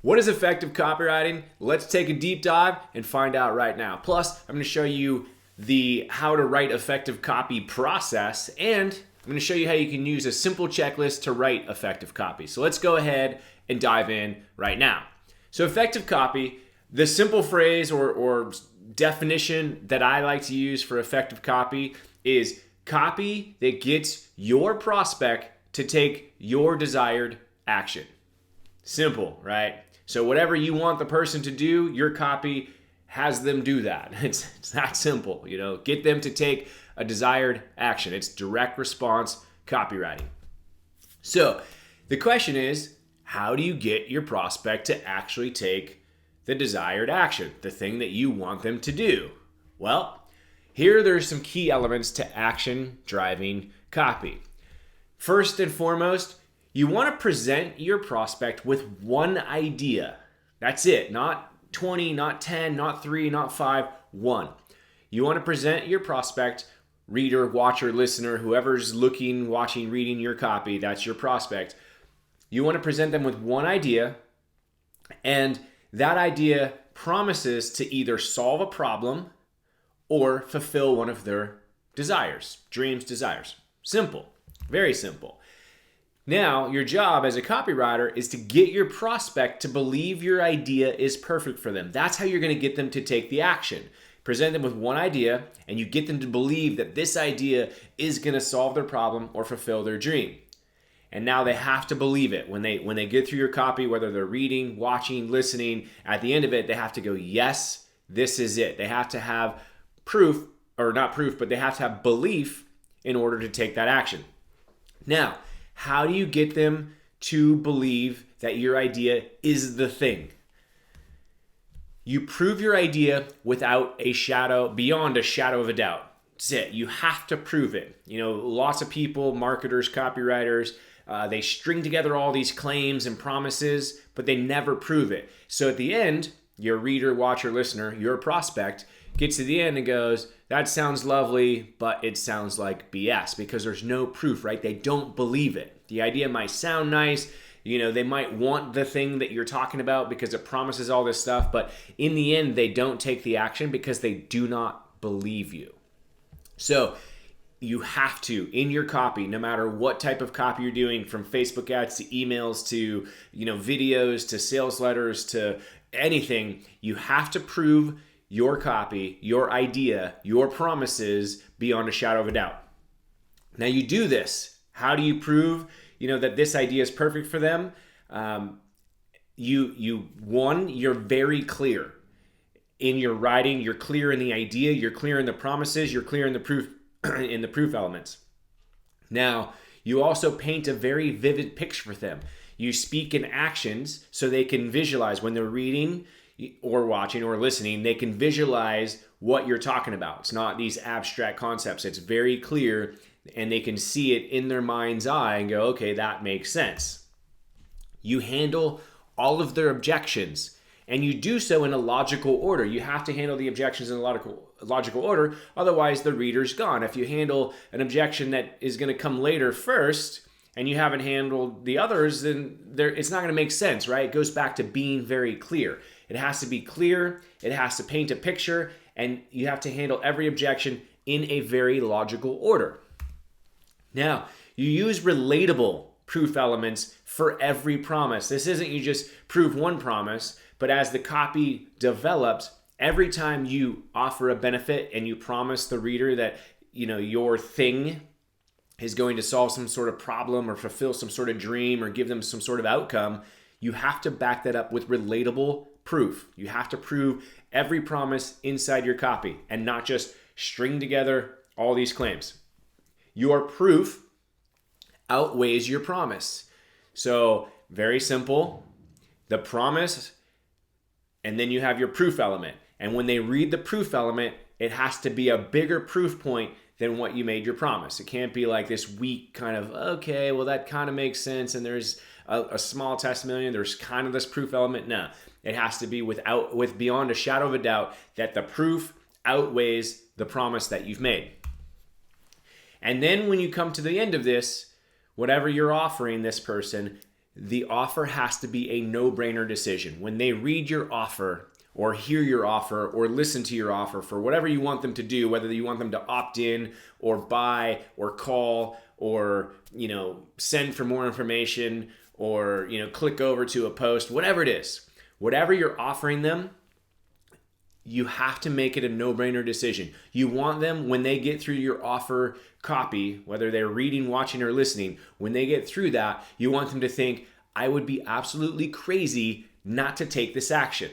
What is effective copywriting? Let's take a deep dive and find out right now. Plus, I'm going to show you the how to write effective copy process, and I'm going to show you how you can use a simple checklist to write effective copy. So let's go ahead and dive in right now. So effective copy, the simple phrase or definition that I like to use for effective copy is copy that gets your prospect to take your desired action. Simple, right? So whatever you want the person to do, your copy has them do that. It's that simple, get them to take a desired action. It's direct response copywriting. So the question is, how do you get your prospect to actually take the desired action, the thing that you want them to do? Well, there's some key elements to action driving copy. First and foremost, you want to present your prospect with one idea. That's it. Not 20, not 10, not 3, not 5, one. You want to present your prospect, reader, watcher, listener, whoever's looking, watching, reading your copy, that's your prospect. You want to present them with one idea, and that idea promises to either solve a problem or fulfill one of their desires, dreams, desires. Simple. Very simple. Now, your job as a copywriter is to get your prospect to believe your idea is perfect for them. That's how you're going to get them to take the action. Present them with one idea, and you get them to believe that this idea is going to solve their problem or fulfill their dream. And now they have to believe it. When they get through your copy, whether they're reading, watching, listening, at the end of it, they have to go, yes, this is it. They have to have proof, or not proof, but they have to have belief in order to take that action. Now, how do you get them to believe that your idea is the thing? You prove your idea beyond a shadow of a doubt. That's it. You have to prove it. Lots of people, marketers, copywriters, they string together all these claims and promises, but they never prove it. So at the end, your reader, watcher, listener, your prospect gets to the end and goes, that sounds lovely, but it sounds like BS because there's no proof, right? They don't believe it. The idea might sound nice. They might want the thing that you're talking about because it promises all this stuff, but in the end, they don't take the action because they do not believe you. So you have to, in your copy, no matter what type of copy you're doing, from Facebook ads to emails to videos to sales letters to anything, you have to prove your copy, your idea, your promises beyond a shadow of a doubt. Now you do this. How do you prove that this idea is perfect for them? You're very clear in your writing. You're clear in the idea. You're clear in the promises. You're clear in the proof in the proof elements. Now you also paint a very vivid picture for them. You speak in actions so they can visualize when they're reading or watching or listening. They can visualize what you're talking about. It's not these abstract concepts. It's very clear, and they can see it in their mind's eye and go, okay, that makes sense. You handle all of their objections, and you do so in a logical order. You have to handle the objections in a logical order, otherwise the reader's gone. If you handle an objection that is going to come later first, and you haven't handled the others, then it's not going to make sense, right? It goes back to being very clear. It has to be clear, it has to paint a picture, and you have to handle every objection in a very logical order. Now, you use relatable proof elements for every promise. This isn't you just prove one promise, but as the copy develops, every time you offer a benefit and you promise the reader that your thing is going to solve some sort of problem or fulfill some sort of dream or give them some sort of outcome, you have to back that up with relatable proof. You have to prove every promise inside your copy and not just string together all these claims. Your proof outweighs your promise. So very simple, the promise, and then you have your proof element. And when they read the proof element, it has to be a bigger proof point than what you made your promise. It can't be like this weak kind of, okay, well that kind of makes sense, and there's a small testimonial, there's kind of this proof element. No, it has to be with beyond a shadow of a doubt that the proof outweighs the promise that you've made. And then when you come to the end of this, whatever you're offering this person, the offer has to be a no-brainer decision. When they read your offer or hear your offer or listen to your offer for whatever you want them to do, whether you want them to opt in or buy or call or, send for more information or, click over to a post, whatever it is, whatever you're offering them, you have to make it a no-brainer decision. You want them, when they get through your offer copy, whether they're reading, watching, or listening, when they get through that, you want them to think, I would be absolutely crazy not to take this action.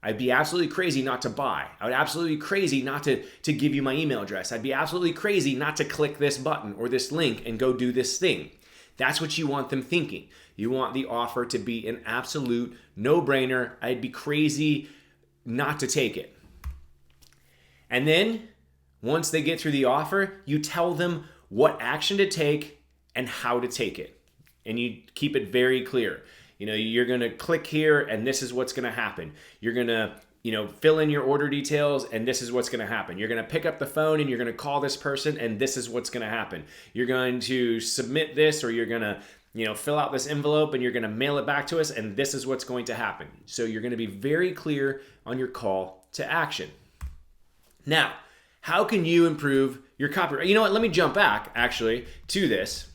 I'd be absolutely crazy not to buy. I would absolutely crazy not to give you my email address. I'd be absolutely crazy not to click this button or this link and go do this thing. That's what you want them thinking. You want the offer to be an absolute no-brainer. I'd be crazy not to take it. And then once they get through the offer, you tell them what action to take and how to take it. And you keep it very clear. You're going to click here and this is what's going to happen. You're going to, fill in your order details and this is what's going to happen. You're going to pick up the phone and you're going to call this person and this is what's going to happen. You're going to submit this, or you're going to, fill out this envelope and you're going to mail it back to us and this is what's going to happen. So you're going to be very clear on your call to action. Now, how can you improve your copywriting? You know what? Let me jump back actually to this.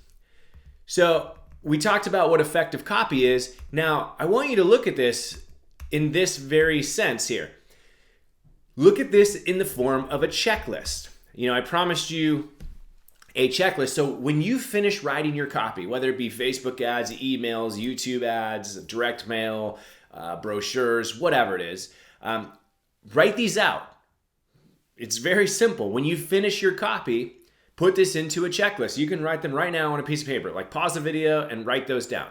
So we talked about what effective copy is. Now, I want you to look at this in this very sense here. Look at this in the form of a checklist. I promised you a checklist. So when you finish writing your copy, whether it be Facebook ads, emails, YouTube ads, direct mail, brochures, whatever it is, write these out. It's very simple. When you finish your copy, put this into a checklist. You can write them right now on a piece of paper. Like pause the video and write those down.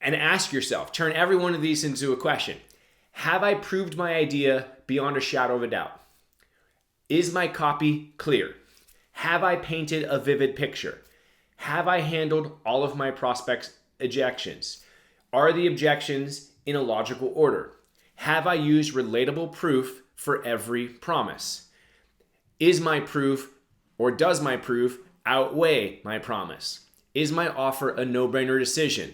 And ask yourself, turn every one of these into a question. Have I proved my idea beyond a shadow of a doubt? Is my copy clear? Have I painted a vivid picture? Have I handled all of my prospects' objections? Are the objections in a logical order? Have I used relatable proof for every promise? Is my proof, or does my proof outweigh my promise? Is my offer a no-brainer decision?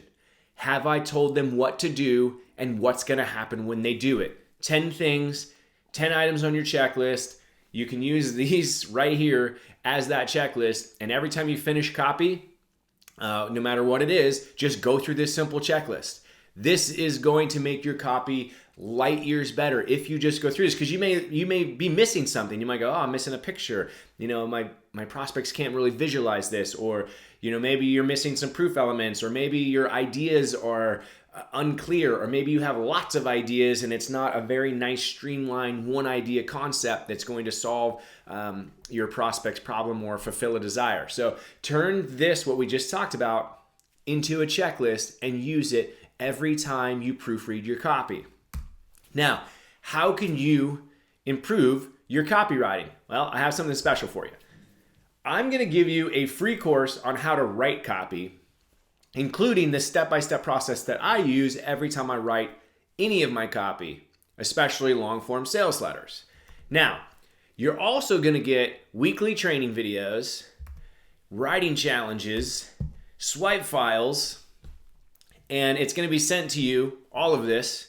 Have I told them what to do and what's going to happen when they do it? 10 things, 10 items on your checklist. You can use these right here as that checklist. And every time you finish copy, no matter what it is, just go through this simple checklist. This is going to make your copy light years better if you just go through this, because you may be missing something. You might go, oh, I'm missing a picture. My prospects can't really visualize this, or maybe you're missing some proof elements, or maybe your ideas are unclear, or maybe you have lots of ideas and it's not a very nice streamlined one idea concept that's going to solve your prospect's problem or fulfill a desire. So turn this, what we just talked about, into a checklist and use it every time you proofread your copy. Now, how can you improve your copywriting? Well, I have something special for you. I'm going to give you a free course on how to write copy, including the step-by-step process that I use every time I write any of my copy, especially long-form sales letters. Now, you're also going to get weekly training videos, writing challenges, swipe files, and it's going to be sent to you, all of this,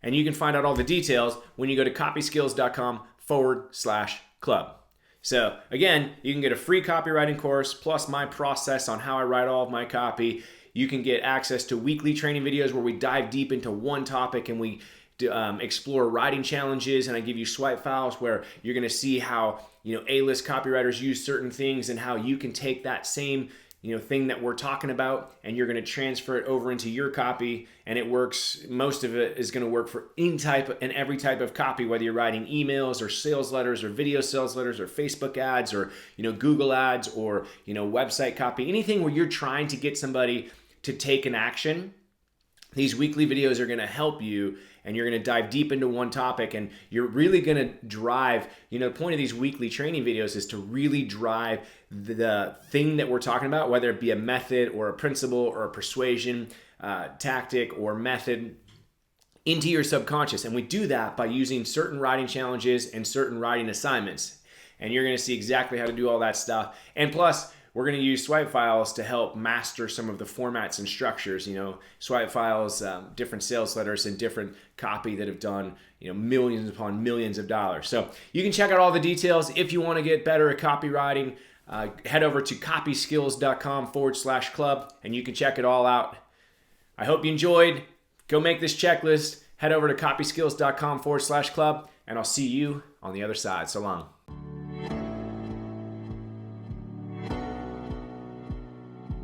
and you can find out all the details when you go to copyskills.com/club. So again, you can get a free copywriting course plus my process on how I write all of my copy. You can get access to weekly training videos where we dive deep into one topic and we explore writing challenges, and I give you swipe files where you're going to see how A-list copywriters use certain things and how you can take that same thing that we're talking about and you're going to transfer it over into your copy, and it works. Most of it is going to work for any type and every type of copy, whether you're writing emails or sales letters or video sales letters or Facebook ads or Google ads or website copy, anything where you're trying to get somebody to take an action. These weekly videos are going to help you, and you're going to dive deep into one topic, and you're really going to drive, the point of these weekly training videos is to really drive the thing that we're talking about, whether it be a method or a principle or a persuasion tactic or method, into your subconscious. And we do that by using certain writing challenges and certain writing assignments. And you're going to see exactly how to do all that stuff. And plus, we're going to use swipe files to help master some of the formats and structures. Swipe files, different sales letters, and different copy that have done millions upon millions of dollars. So you can check out all the details. If you want to get better at copywriting, head over to copyskills.com/club and you can check it all out. I hope you enjoyed. Go make this checklist. Head over to copyskills.com/club and I'll see you on the other side. So long.